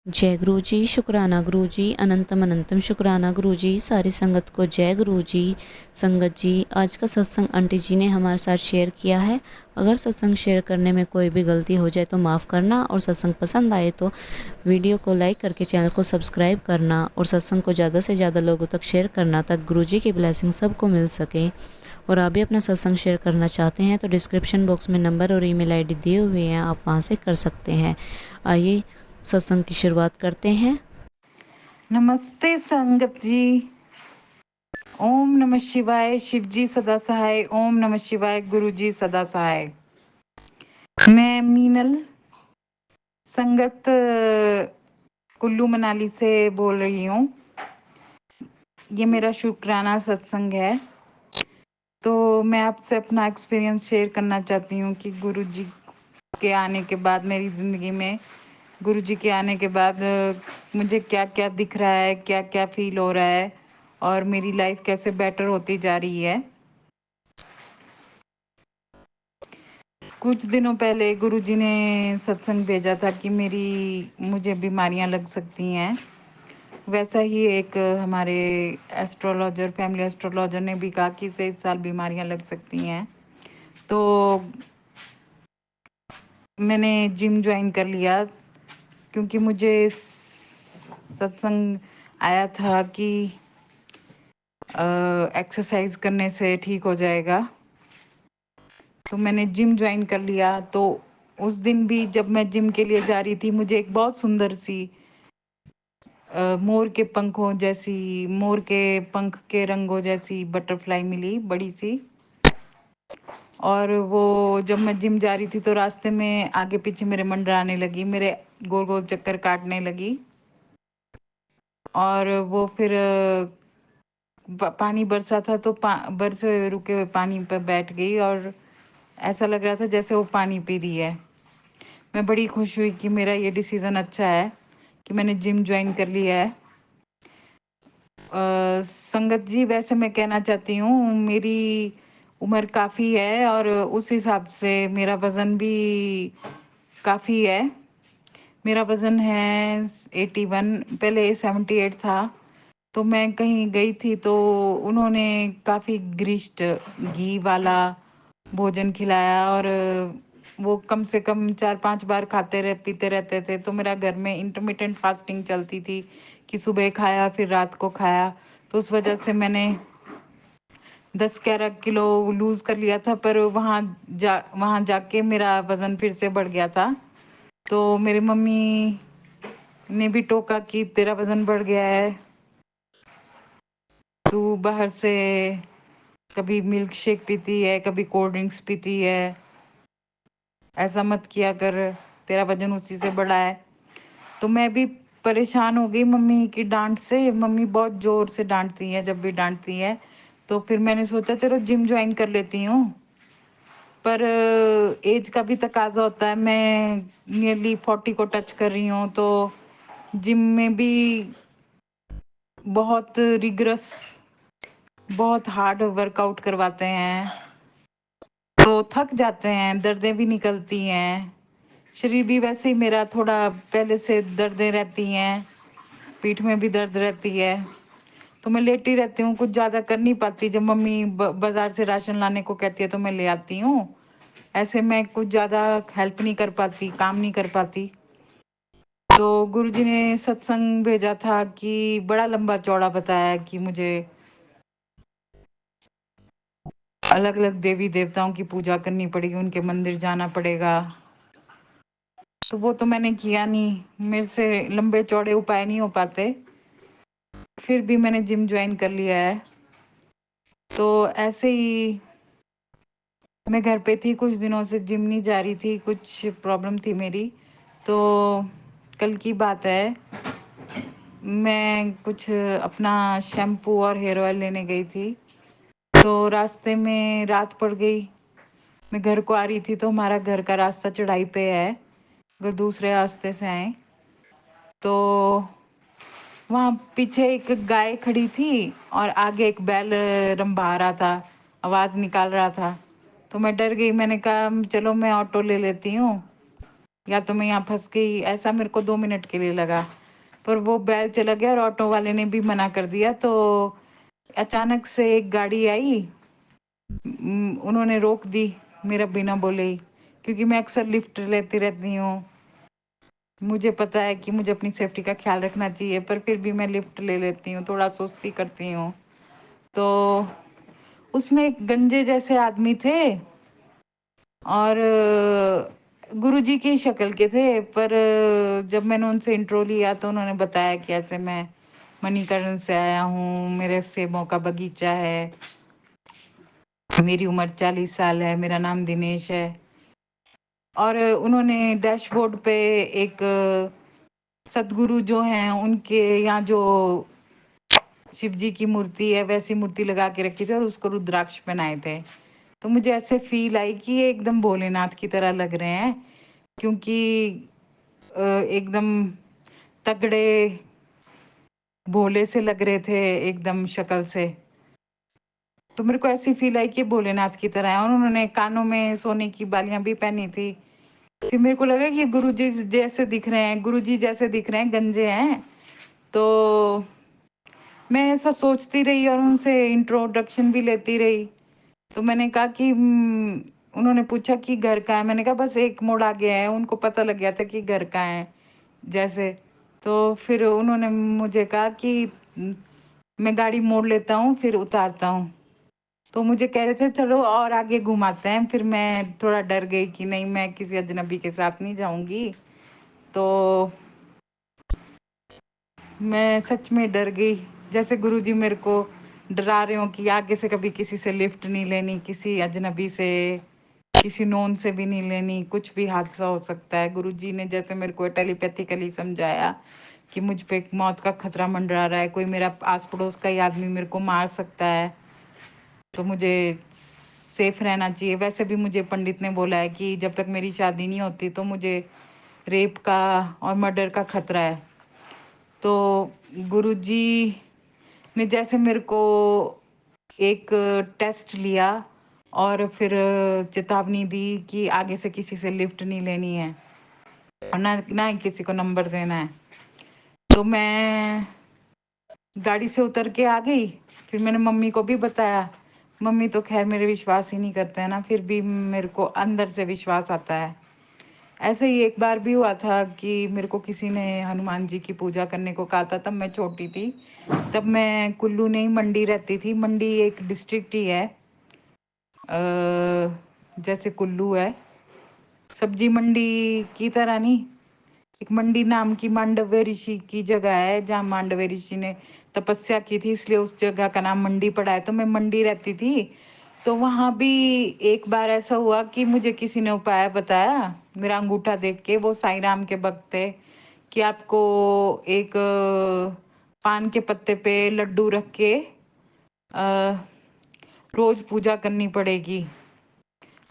जय गुरु जी, शुक्राना गुरु जी, अनंतम अनंतम शुक्राना गुरु जी। सारी संगत को जय गुरु जी। संगत जी, आज का सत्संग आंटी जी ने हमारे साथ शेयर किया है। अगर सत्संग शेयर करने में कोई भी गलती हो जाए तो माफ़ करना, और सत्संग पसंद आए तो वीडियो को लाइक करके चैनल को सब्सक्राइब करना, और सत्संग को ज़्यादा से ज़्यादा लोगों तक शेयर करना, ताकि गुरु जी की ब्लेसिंग सबको मिल सके। और आप भी अपना सत्संग शेयर करना चाहते हैं तो डिस्क्रिप्शन बॉक्स में नंबर और ईमेल आईडी दिए हुए हैं, आप वहां से कर सकते हैं। आइए सत्संग की शुरुआत करते हैं। नमस्ते संगत जी। ओम नमः शिवाय। शिव जी सदा सहाय। ओम नमः शिवाय। गुरु जी सदा सहाय। मैं मीनल संगत कुल्लू मनाली से बोल रही हूँ। ये मेरा शुक्राना सत्संग है। तो मैं आपसे अपना एक्सपीरियंस शेयर करना चाहती हूँ कि गुरु जी के आने के बाद मेरी ज़िंदगी में, गुरु जी के आने के बाद मुझे क्या क्या दिख रहा है, क्या क्या फील हो रहा है, और मेरी लाइफ कैसे बेटर होती जा रही है। कुछ दिनों पहले गुरुजी ने सत्संग भेजा था कि मुझे बीमारियां लग सकती हैं। वैसा ही एक हमारे एस्ट्रोलॉजर, फैमिली एस्ट्रोलॉजर ने भी कहा कि इसे इस साल बीमारियां लग सकती हैं। तो मैंने जिम ज्वाइन कर लिया, क्योंकि मुझे सत्संग आया था कि एक्सरसाइज करने से ठीक हो जाएगा। तो मैंने जिम ज्वाइन कर लिया। तो उस दिन भी जब मैं जिम के लिए जा रही थी, मुझे एक बहुत सुंदर सी मोर के पंखों जैसी, मोर के पंख के रंगों जैसी बटरफ्लाई मिली, बड़ी सी। और वो जब मैं जिम जा रही थी तो रास्ते में आगे पीछे मेरे मंडराने लगी, मेरे गोल गोल चक्कर काटने लगी। और वो फिर पानी बरसा था तो बरसे रुके हुए पानी पर बैठ गई, और ऐसा लग रहा था जैसे वो पानी पी रही है। मैं बड़ी खुश हुई कि मेरा ये डिसीज़न अच्छा है कि मैंने जिम ज्वाइन कर लिया है। संगत जी, वैसे मैं कहना चाहती हूँ, मेरी उम्र काफ़ी है और उस हिसाब से मेरा वज़न भी काफ़ी है। मेरा वज़न है 81, पहले 78 था। तो मैं कहीं गई थी तो उन्होंने काफ़ी गरिष्ठ घी वाला भोजन खिलाया, और वो कम से कम 4-5 बार पीते रहते थे। तो मेरा घर में इंटरमिटेंट फास्टिंग चलती थी कि सुबह खाया फिर रात को खाया। तो उस वजह से मैंने 10-11 किलो लूज कर लिया था। पर वहाँ जाके मेरा वज़न फिर से बढ़ गया था। तो मेरी मम्मी ने भी टोका कि तेरा वज़न बढ़ गया है, तू बाहर से कभी मिल्क शेक पीती है, कभी कोल्ड ड्रिंक्स पीती है, ऐसा मत किया कर, तेरा वजन उसी से बढ़ा है। तो मैं भी परेशान हो गई मम्मी की डांट से। मम्मी बहुत जोर से डांटती है, जब भी डांटती है। तो फिर मैंने सोचा चलो जिम ज्वाइन कर लेती हूँ। पर एज का भी तकाजा होता है, मैं नियरली 40 को टच कर रही हूँ। तो जिम में भी बहुत रिग्रस, बहुत हार्ड वर्कआउट करवाते हैं, तो थक जाते हैं, दर्दें भी निकलती हैं। शरीर भी वैसे ही मेरा थोड़ा पहले से दर्दें रहती हैं, पीठ में भी दर्द रहती है। तो मैं लेटी रहती हूँ, कुछ ज़्यादा कर नहीं पाती। जब मम्मी बाजार से राशन लाने को कहती है तो मैं ले आती हूँ। ऐसे मैं कुछ ज़्यादा हेल्प नहीं कर पाती, काम नहीं कर पाती। तो गुरुजी ने सत्संग भेजा था कि बड़ा लंबा चौड़ा बताया कि मुझे अलग अलग देवी देवताओं की पूजा करनी पड़ेगी, उनके मंदिर जाना पड़ेगा। तो वो तो मैंने किया नहीं, मेरे से लंबे चौड़े उपाय नहीं हो पाते। फिर भी मैंने जिम ज्वाइन कर लिया है। तो ऐसे ही मैं घर पे थी, कुछ दिनों से जिम नहीं जा रही थी, कुछ प्रॉब्लम थी मेरी। तो कल की बात है, मैं कुछ अपना शैम्पू और हेयर ऑयल लेने गई थी। तो रास्ते में रात पड़ गई। मैं घर को आ रही थी तो हमारा घर का रास्ता चढ़ाई पे है, अगर दूसरे रास्ते से आए तो वहाँ पीछे एक गाय खड़ी थी और आगे एक बैल रंभा रहा था, आवाज़ निकाल रहा था। तो मैं डर गई, मैंने कहा चलो मैं ऑटो ले लेती हूँ। या तो मैं यहाँ फंस गई, ऐसा मेरे को 2 मिनट के लिए लगा। पर वो बैल चला गया और ऑटो वाले ने भी मना कर दिया। तो अचानक से एक गाड़ी आई, उन्होंने रोक दी मेरा बिना बोले ही, क्योंकि मैं अक्सर लिफ्ट लेती रहती हूँ। मुझे पता है कि मुझे अपनी सेफ्टी का ख्याल रखना चाहिए, पर फिर भी मैं लिफ्ट ले लेती हूँ, थोड़ा सुस्ती करती हूँ। तो उसमें एक गंजे जैसे आदमी थे और गुरुजी की शक्ल के थे। पर जब मैंने उनसे इंट्रो लिया तो उन्होंने बताया कि ऐसे मैं मणिकर्ण से आया हूँ, मेरे सेबों का बगीचा है, मेरी उम्र 40 साल है, मेरा नाम दिनेश है। और उन्होंने डैशबोर्ड पे एक सदगुरु जो हैं उनके यहाँ जो शिव जी की मूर्ति है वैसी मूर्ति लगा के रखी थी और उसको रुद्राक्ष पहनाए थे। तो मुझे ऐसे फील आई कि ये एकदम भोलेनाथ की तरह लग रहे हैं, क्योंकि एकदम तगड़े भोले से लग रहे थे एकदम शक्ल से। तो मेरे को ऐसी फील आई कि भोलेनाथ की तरह है। और उन्होंने कानों में सोने की बालियां भी पहनी थी। फिर मेरे को लगा कि ये गुरु जी जैसे दिख रहे हैं, गुरु जी जैसे दिख रहे हैं, गंजे हैं। तो मैं ऐसा सोचती रही और उनसे इंट्रोडक्शन भी लेती रही। तो मैंने कहा कि उन्होंने पूछा कि घर का है। मैंने कहा बस एक मोड़ आगे है। उनको पता लग गया था कि घर का है जैसे। तो फिर उन्होंने मुझे कहा कि मैं गाड़ी मोड़ लेता हूँ फिर उतारता हूँ। तो मुझे कह रहे थे चलो और आगे घुमाते हैं। फिर मैं थोड़ा डर गई कि नहीं, मैं किसी अजनबी के साथ नहीं जाऊंगी। तो मैं सच में डर गई, जैसे गुरुजी मेरे को डरा रहे हो कि आगे से कभी किसी से लिफ्ट नहीं लेनी, किसी अजनबी से, किसी नोन से भी नहीं लेनी, कुछ भी हादसा हो सकता है। गुरुजी ने जैसे मेरे को टेलीपैथिकली समझाया कि मुझ पे एक मौत का खतरा मंडरा रहा है, कोई मेरा आस पड़ोस का ही आदमी मेरे को मार सकता है, तो मुझे सेफ रहना चाहिए। वैसे भी मुझे पंडित ने बोला है कि जब तक मेरी शादी नहीं होती तो मुझे रेप का और मर्डर का खतरा है। तो गुरुजी ने जैसे मेरे को एक टेस्ट लिया और फिर चेतावनी दी कि आगे से किसी से लिफ्ट नहीं लेनी है और ना ना ही किसी को नंबर देना है। तो मैं गाड़ी से उतर के आ गई। फिर मैंने मम्मी को भी बताया। मम्मी तो खैर मेरे विश्वास ही नहीं करते हैं ना, फिर भी मेरे को अंदर से विश्वास आता है। ऐसे ही एक बार भी हुआ था कि मेरे को किसी ने हनुमान जी की पूजा करने को कहा था। तब मैं छोटी थी, तब मैं कुल्लू नहीं मंडी रहती थी। मंडी एक डिस्ट्रिक्ट ही है, जैसे कुल्लू है, सब्जी मंडी की तरह नहीं। एक मंडी नाम की मांडव्य ऋषि की जगह है, जहाँ मांडव्य ऋषि ने तपस्या की थी, इसलिए उस जगह का नाम मंडी पड़ा है। तो मैं मंडी रहती थी। तो वहां भी एक बार ऐसा हुआ कि मुझे किसी ने उपाय बताया, मेरा अंगूठा देख के। वो साईं राम के भक्त थे कि आपको एक पान के पत्ते पे लड्डू रख के रोज पूजा करनी पड़ेगी,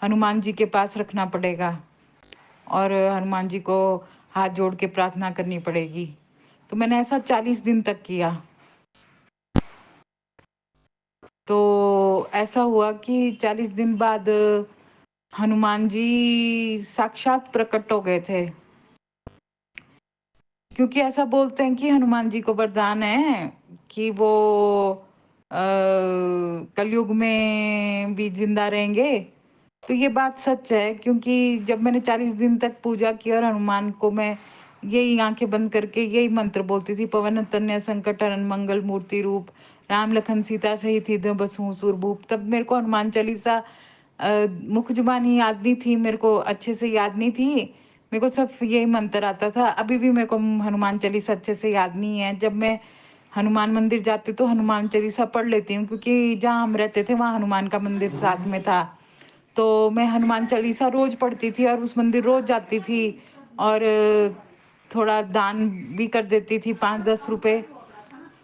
हनुमान जी के पास रखना पड़ेगा और हनुमान जी को हाथ जोड़ के प्रार्थना करनी पड़ेगी। तो मैंने ऐसा 40 दिन तक किया। तो ऐसा हुआ कि 40 दिन बाद हनुमान जी साक्षात प्रकट हो गए थे। क्योंकि ऐसा बोलते हैं कि हनुमान जी को वरदान है कि वो कलयुग में भी जिंदा रहेंगे। तो ये बात सच है, क्योंकि जब मैंने 40 दिन तक पूजा की और हनुमान को मैं यही आंखें बंद करके यही मंत्र बोलती थी, पवन तनय संकट हरण मंगल मूर्ति रूप, राम लखन सीता सहित हृदय बसहु सुरभूप। तब मेरे को हनुमान चालीसा मुख जुबानी याद नहीं थी, मेरे को अच्छे से याद नहीं थी। मेरे को सिर्फ यही मंत्र आता था। अभी भी मेरे को हनुमान चालीसा अच्छे से याद नहीं है। जब मैं हनुमान मंदिर जाती हूँ तो हनुमान चालीसा पढ़ लेती हूँ, क्योंकि जहाँ हम रहते थे वहाँ हनुमान का मंदिर साथ में था। तो मैं हनुमान चालीसा रोज पढ़ती थी और उस मंदिर रोज जाती थी और थोड़ा दान भी कर देती थी, 5-10 रुपए।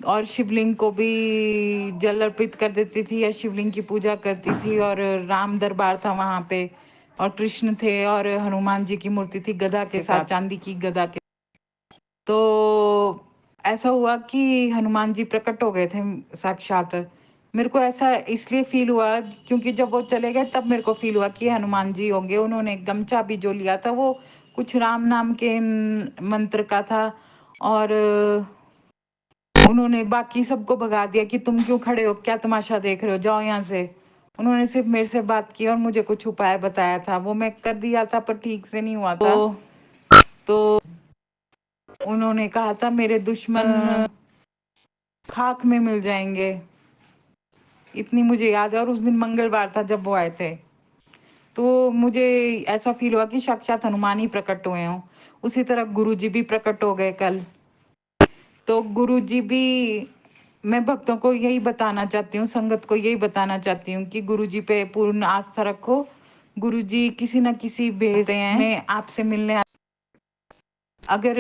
और शिवलिंग को भी जल अर्पित कर देती थी या शिवलिंग की पूजा करती थी। और राम दरबार था वहां पे और कृष्ण थे और हनुमान जी की मूर्ति थी गदा के साथ, चांदी की गदा के। तो ऐसा हुआ कि हनुमान जी प्रकट हो गए थे साक्षात। मेरे को ऐसा इसलिए फील हुआ क्योंकि जब वो चले गए तब मेरे को फील हुआ कि हनुमान जी होंगे। उन्होंने गमछा भी जो लिया था वो कुछ राम नाम के मंत्र का था, और उन्होंने बाकी सबको भगा दिया कि तुम क्यों खड़े हो, क्या तमाशा देख रहे हो, जाओ यहाँ से। उन्होंने सिर्फ मेरे से बात की और मुझे कुछ उपाय बताया था, वो मैं कर दिया था पर ठीक से नहीं हुआ था। तो उन्होंने कहा था मेरे दुश्मन खाक में मिल जाएंगे, इतनी मुझे याद है। और उस दिन मंगलवार था जब वो आए थे, तो मुझे ऐसा फील हुआ कि साक्षात हनुमान ही प्रकट हुए हों। उसी तरह गुरुजी भी प्रकट हो गए कल। तो गुरुजी भी, मैं भक्तों को यही बताना चाहती हूँ, संगत को यही बताना चाहती हूँ कि गुरुजी पे पूर्ण आस्था रखो। गुरुजी किसी न किसी भेस में आपसे मिलने। अगर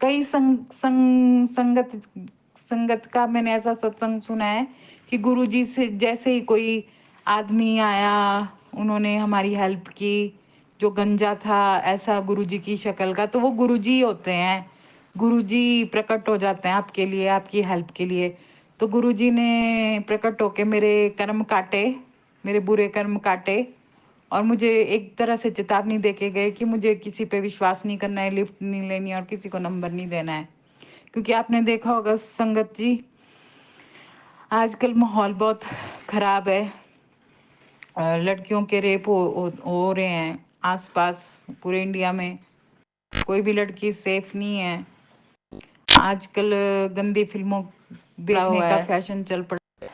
कई संगत का मैंने ऐसा सत्संग सुना है कि गुरुजी से जैसे ही कोई आदमी आया, उन्होंने हमारी हेल्प की, जो गंजा था ऐसा गुरुजी की शक्ल का, तो वो गुरुजी ही होते हैं। गुरुजी प्रकट हो जाते हैं आपके लिए, आपकी हेल्प के लिए। तो गुरुजी ने प्रकट होके मेरे कर्म काटे, मेरे बुरे कर्म काटे, और मुझे एक तरह से चेतावनी देके गए कि मुझे किसी पे विश्वास नहीं करना है, लिफ्ट नहीं लेनी है और किसी को नंबर नहीं देना है। क्योंकि आपने देखा होगा संगत जी, आजकल माहौल बहुत खराब है। लड़कियों के रेप हो रहे हैं आसपास पूरे इंडिया में। कोई भी लड़की सेफ नहीं है। आजकल गंदी फिल्मों देखने का फैशन चल पड़ा।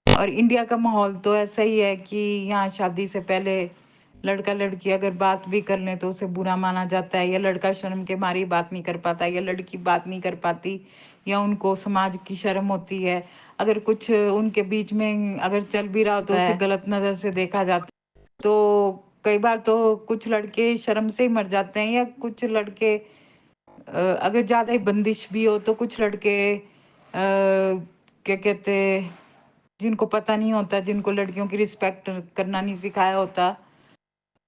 और इंडिया का माहौल तो ऐसा ही है कि यहाँ शादी से पहले लड़का लड़की अगर बात भी कर लें तो उसे बुरा माना जाता है, या लड़का शर्म के मारी बात नहीं कर पाता, या लड़की बात नहीं कर पाती, या उनको समाज की शर्म होती है। अगर कुछ उनके बीच में अगर चल भी रहा हो तो उसे गलत नजर से देखा जाता है। तो कई बार तो कुछ लड़के शर्म से ही मर जाते हैं, या कुछ लड़के अगर ज्यादा ही बंदिश भी हो तो कुछ लड़के क्या कहते, जिनको पता नहीं होता, जिनको लड़कियों की रिस्पेक्ट करना नहीं सिखाया होता,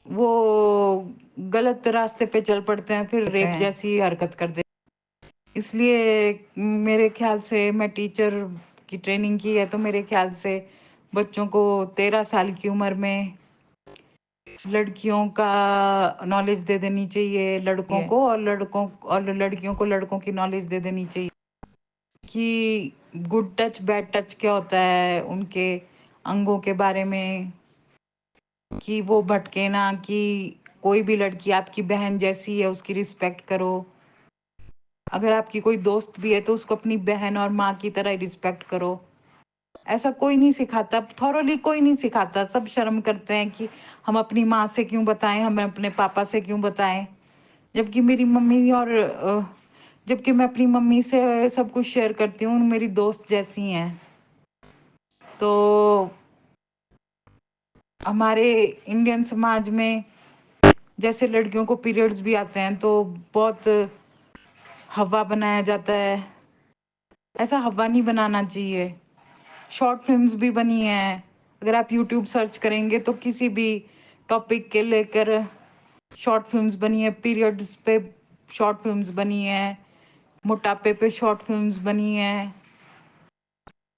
वो गलत रास्ते पे चल पड़ते हैं, फिर रेप जैसी हरकत कर देते। इसलिए मेरे ख्याल से, मैं टीचर की ट्रेनिंग की है, तो मेरे ख्याल से बच्चों को 13 साल की उम्र में लड़कियों का नॉलेज दे देनी चाहिए लड़कों को, और लड़कों और लड़कियों को लड़कों की नॉलेज दे देनी चाहिए कि गुड टच बैड टच क्या होता है, उनके अंगों के बारे में, कि वो भटके ना, कि कोई भी लड़की आपकी बहन जैसी है उसकी रिस्पेक्ट करो। अगर आपकी कोई दोस्त भी है तो उसको अपनी बहन और माँ की तरह रिस्पेक्ट करो। ऐसा कोई नहीं सिखाता, थॉरोली कोई नहीं सिखाता। सब शर्म करते हैं कि हम अपनी माँ से क्यों बताएं, हम अपने पापा से क्यों बताएं। जबकि मेरी मम्मी और जबकि मैं अपनी मम्मी से सब कुछ शेयर करती हूँ, मेरी दोस्त जैसी हैं। तो हमारे इंडियन समाज में जैसे लड़कियों को पीरियड्स भी आते हैं तो बहुत हवा बनाया जाता है। ऐसा हवा नहीं बनाना चाहिए। शॉर्ट फिल्म्स भी बनी हैं, अगर आप यूट्यूब सर्च करेंगे तो किसी भी टॉपिक के लेकर शॉर्ट फिल्म्स बनी है। पीरियड्स पे शॉर्ट फिल्म्स बनी है, मोटापे पे शॉर्ट फिल्म्स बनी है,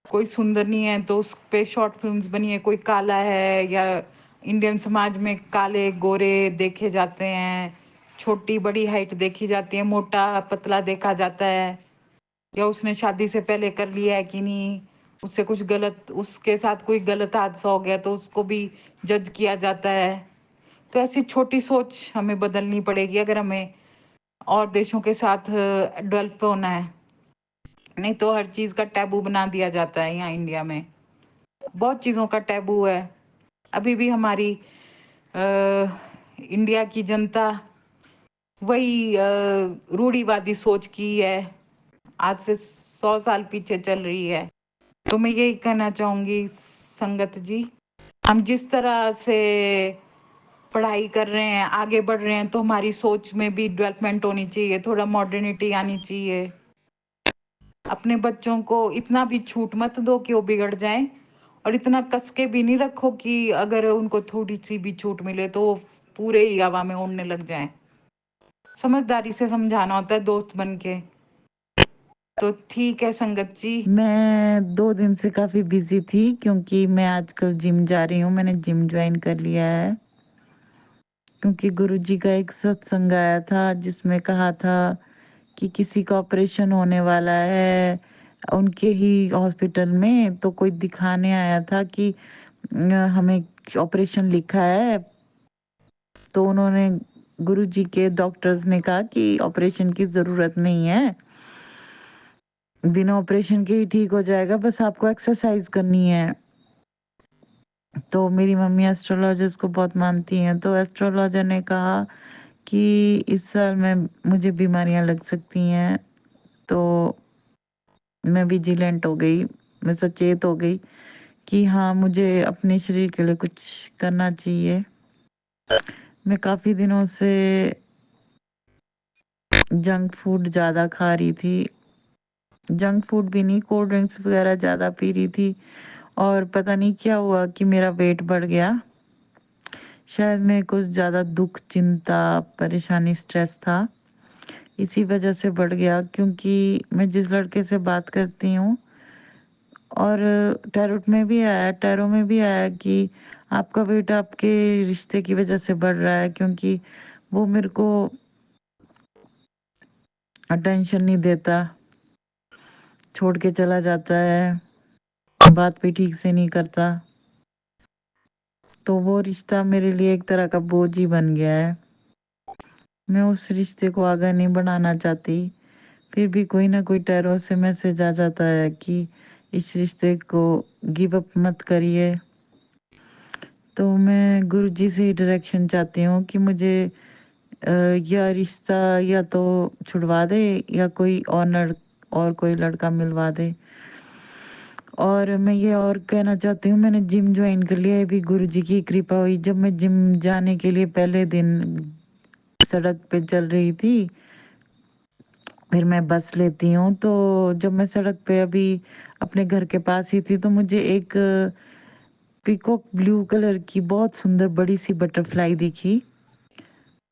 कोई सुंदर नहीं है तो उस पे शॉर्ट फिल्म्स बनी है, कोई काला है, या इंडियन समाज में काले गोरे देखे जाते हैं, छोटी बड़ी हाइट देखी जाती है, मोटा पतला देखा जाता है, या उसने शादी से पहले कर लिया है कि नहीं, उससे कुछ गलत, उसके साथ कोई गलत हादसा हो गया तो उसको भी जज किया जाता है। तो ऐसी छोटी सोच हमें बदलनी पड़ेगी अगर हमें और देशों के साथ डेवलप होना है। नहीं तो हर चीज का टैबू बना दिया जाता है। यहाँ इंडिया में बहुत चीजों का टैबू है। अभी भी हमारी इंडिया की जनता वही रूढ़िवादी सोच की है, आज से 100 साल पीछे चल रही है। तो मैं यही कहना चाहूंगी संगत जी, हम जिस तरह से पढ़ाई कर रहे हैं, आगे बढ़ रहे हैं, तो हमारी सोच में भी डेवलपमेंट होनी चाहिए, थोड़ा मॉडर्निटी आनी चाहिए। अपने बच्चों को इतना भी छूट मत दो कि वो बिगड़ जाएं, और इतना कस के भी नहीं रखो कि अगर उनको थोड़ी सी भी छूट मिले तो वो पूरे ही हवा में उड़ने लग जाएं। समझदारी से समझाना होता है दोस्त बन के। तो ठीक है संगत जी, मैं 2 दिन से काफी बिजी थी क्योंकि मैं आजकल जिम जा रही हूँ, मैंने जिम ज्वाइन कर लिया है। क्योंकि गुरुजी का एक सत्संग आया था जिसमें कहा था कि किसी का ऑपरेशन होने वाला है उनके ही हॉस्पिटल में, तो कोई दिखाने आया था कि हमें ऑपरेशन लिखा है। तो उन्होंने गुरुजी के डॉक्टर्स ने कहा कि ऑपरेशन की ज़रूरत नहीं है, बिना ऑपरेशन के ही ठीक हो जाएगा, बस आपको एक्सरसाइज करनी है। तो मेरी मम्मी एस्ट्रोलॉजर्स को बहुत मानती हैं, तो एस्ट्रोलॉजर ने कहा कि इस साल में मुझे बीमारियां लग सकती हैं। तो मैं विजिलेंट हो गई, मैं सचेत हो गई कि हाँ मुझे अपने शरीर के लिए कुछ करना चाहिए। मैं काफ़ी दिनों से जंक फूड ज़्यादा खा रही थी, जंक फूड भी नहीं, कोल्ड ड्रिंक्स वगैरह ज़्यादा पी रही थी, और पता नहीं क्या हुआ कि मेरा वेट बढ़ गया। शायद मैं कुछ ज़्यादा दुख, चिंता, परेशानी, स्ट्रेस था, इसी वजह से बढ़ गया। क्योंकि मैं जिस लड़के से बात करती हूँ, और टैरोट में भी आया, टैरो में भी आया कि आपका वेट आपके रिश्ते की वजह से बढ़ रहा है, क्योंकि वो मेरे को अटेंशन नहीं देता, छोड़ के चला जाता है, बात भी ठीक से नहीं करता। तो वो रिश्ता मेरे लिए एक तरह का बोझ ही बन गया है। मैं उस रिश्ते को आगे नहीं बढ़ाना चाहती, फिर भी कोई ना कोई टैरो से मैसेज आ जाता है कि इस रिश्ते को गिव अप मत करिए। तो मैं गुरुजी से ही डायरेक्शन चाहती हूँ कि मुझे या रिश्ता या तो छुड़वा दे या कोई और कोई लड़का मिलवा दे। और मैं ये और कहना चाहती हूँ, मैंने जिम ज्वाइन कर लिया, ये भी गुरुजी की कृपा हुई। जब मैं जिम जाने के लिए पहले दिन सड़क पे चल रही थी, फिर मैं बस लेती हूँ, तो जब मैं सड़क पे अभी अपने घर के पास ही थी, तो मुझे एक पीकॉक ब्लू कलर की बहुत सुंदर बड़ी सी बटरफ्लाई दिखी।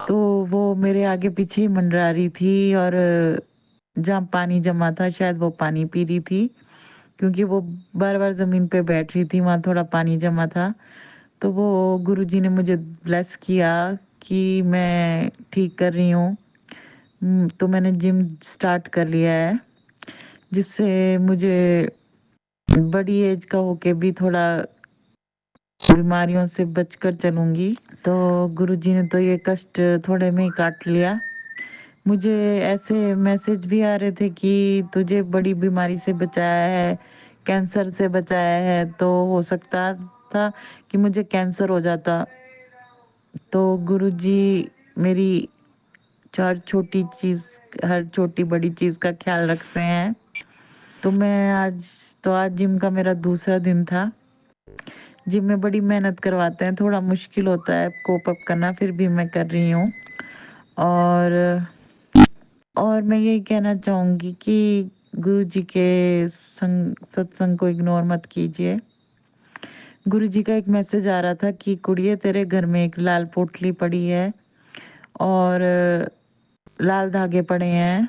तो वो मेरे आगे पीछे ही मंडरा रही थी, और जहाँ पानी जमा था शायद वो पानी पी रही थी, क्योंकि वो बार बार जमीन पे बैठ रही थी, वहाँ थोड़ा पानी जमा था। तो वो गुरुजी ने मुझे ब्लेस किया कि मैं ठीक कर रही हूँ। तो मैंने जिम स्टार्ट कर लिया है, जिससे मुझे बड़ी एज का होके भी थोड़ा बीमारियों से बचकर चलूंगी। तो गुरुजी ने तो ये कष्ट थोड़े में ही काट लिया। मुझे ऐसे मैसेज भी आ रहे थे कि तुझे बड़ी बीमारी से बचाया है, कैंसर से बचाया है, तो हो सकता था कि मुझे कैंसर हो जाता। तो गुरुजी मेरी हर छोटी बड़ी चीज का ख्याल रखते हैं। तो मैं आज जिम का मेरा दूसरा दिन था। जिम में बड़ी मेहनत करवाते हैं, थोड़ा मुश्किल होता है कोप अप करना, फिर भी मैं कर रही हूँ। और मैं यही कहना चाहूंगी कि गुरु जी के सत्संग को इग्नोर मत कीजिए। गुरु जी का एक मैसेज आ रहा था कि कुड़िए तेरे घर में एक लाल पोटली पड़ी है और लाल धागे पड़े हैं।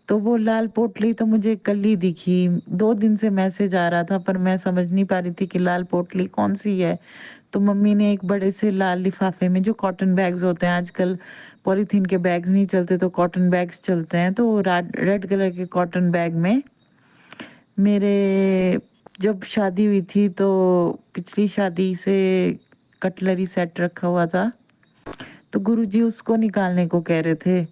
तो वो लाल पोटली तो मुझे कल ही दिखी, 2 दिन से मैसेज आ रहा था, पर मैं समझ नहीं पा रही थी कि लाल पोटली कौन सी है। तो मम्मी ने एक बड़े से लाल लिफाफे में, जो कॉटन बैग्स होते हैं आजकल, पॉलीथीन के बैग्स नहीं चलते तो कॉटन बैग्स चलते हैं, तो रेड कलर के कॉटन बैग में मेरे जब शादी हुई थी तो पिछली शादी से कटलरी सेट रखा हुआ था, तो गुरुजी उसको निकालने को कह रहे थे।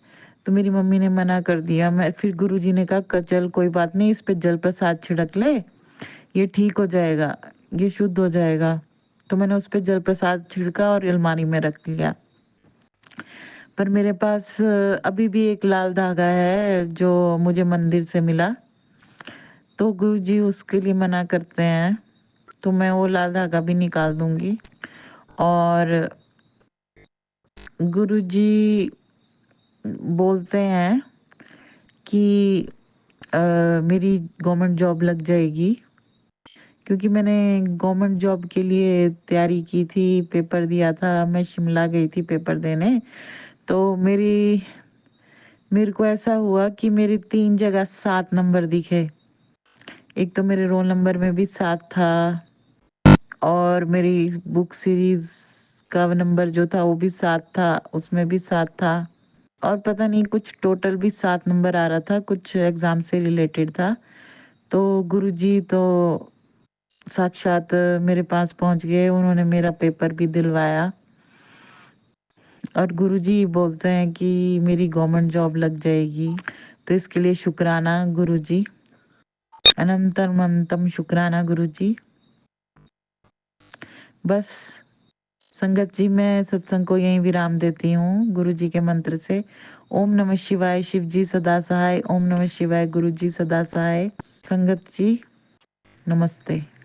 तो मेरी मम्मी ने मना कर दिया। मैं फिर गुरुजी ने कहा चल कोई बात नहीं, इस पे जल प्रसाद छिड़क ले, ये ठीक हो जाएगा, ये शुद्ध हो जाएगा। तो मैंने उस पे जल प्रसाद छिड़का और अलमारी में रख लिया। पर मेरे पास अभी भी एक लाल धागा है जो मुझे मंदिर से मिला, तो गुरुजी उसके लिए मना करते हैं, तो मैं वो लाल धागा भी निकाल दूंगी। और गुरुजी बोलते हैं कि मेरी गवर्नमेंट जॉब लग जाएगी, क्योंकि मैंने गवर्नमेंट जॉब के लिए तैयारी की थी, पेपर दिया था, मैं शिमला गई थी पेपर देने। तो मेरे को ऐसा हुआ कि मेरी 3 जगह 7 नंबर दिखे। एक तो मेरे रोल नंबर में भी 7 था, और मेरी बुक सीरीज का नंबर जो था वो भी 7 था, उसमें भी 7 था, और पता नहीं कुछ टोटल भी 7 नंबर आ रहा था, कुछ एग्जाम से रिलेटेड था। तो गुरुजी तो साक्षात मेरे पास पहुंच गए, उन्होंने मेरा पेपर भी दिलवाया और गुरुजी बोलते हैं कि मेरी गवर्नमेंट जॉब लग जाएगी। तो इसके लिए शुक्राना गुरुजी, अनंतम अनंतम शुक्राना गुरुजी। बस संगत जी, मैं सत्संग को यहीं विराम देती हूँ गुरु जी के मंत्र से। ओम नमः शिवाय, शिव जी सदा सहाय। ओम नमः शिवाय, गुरु जी सदा सहाय। संगत जी नमस्ते।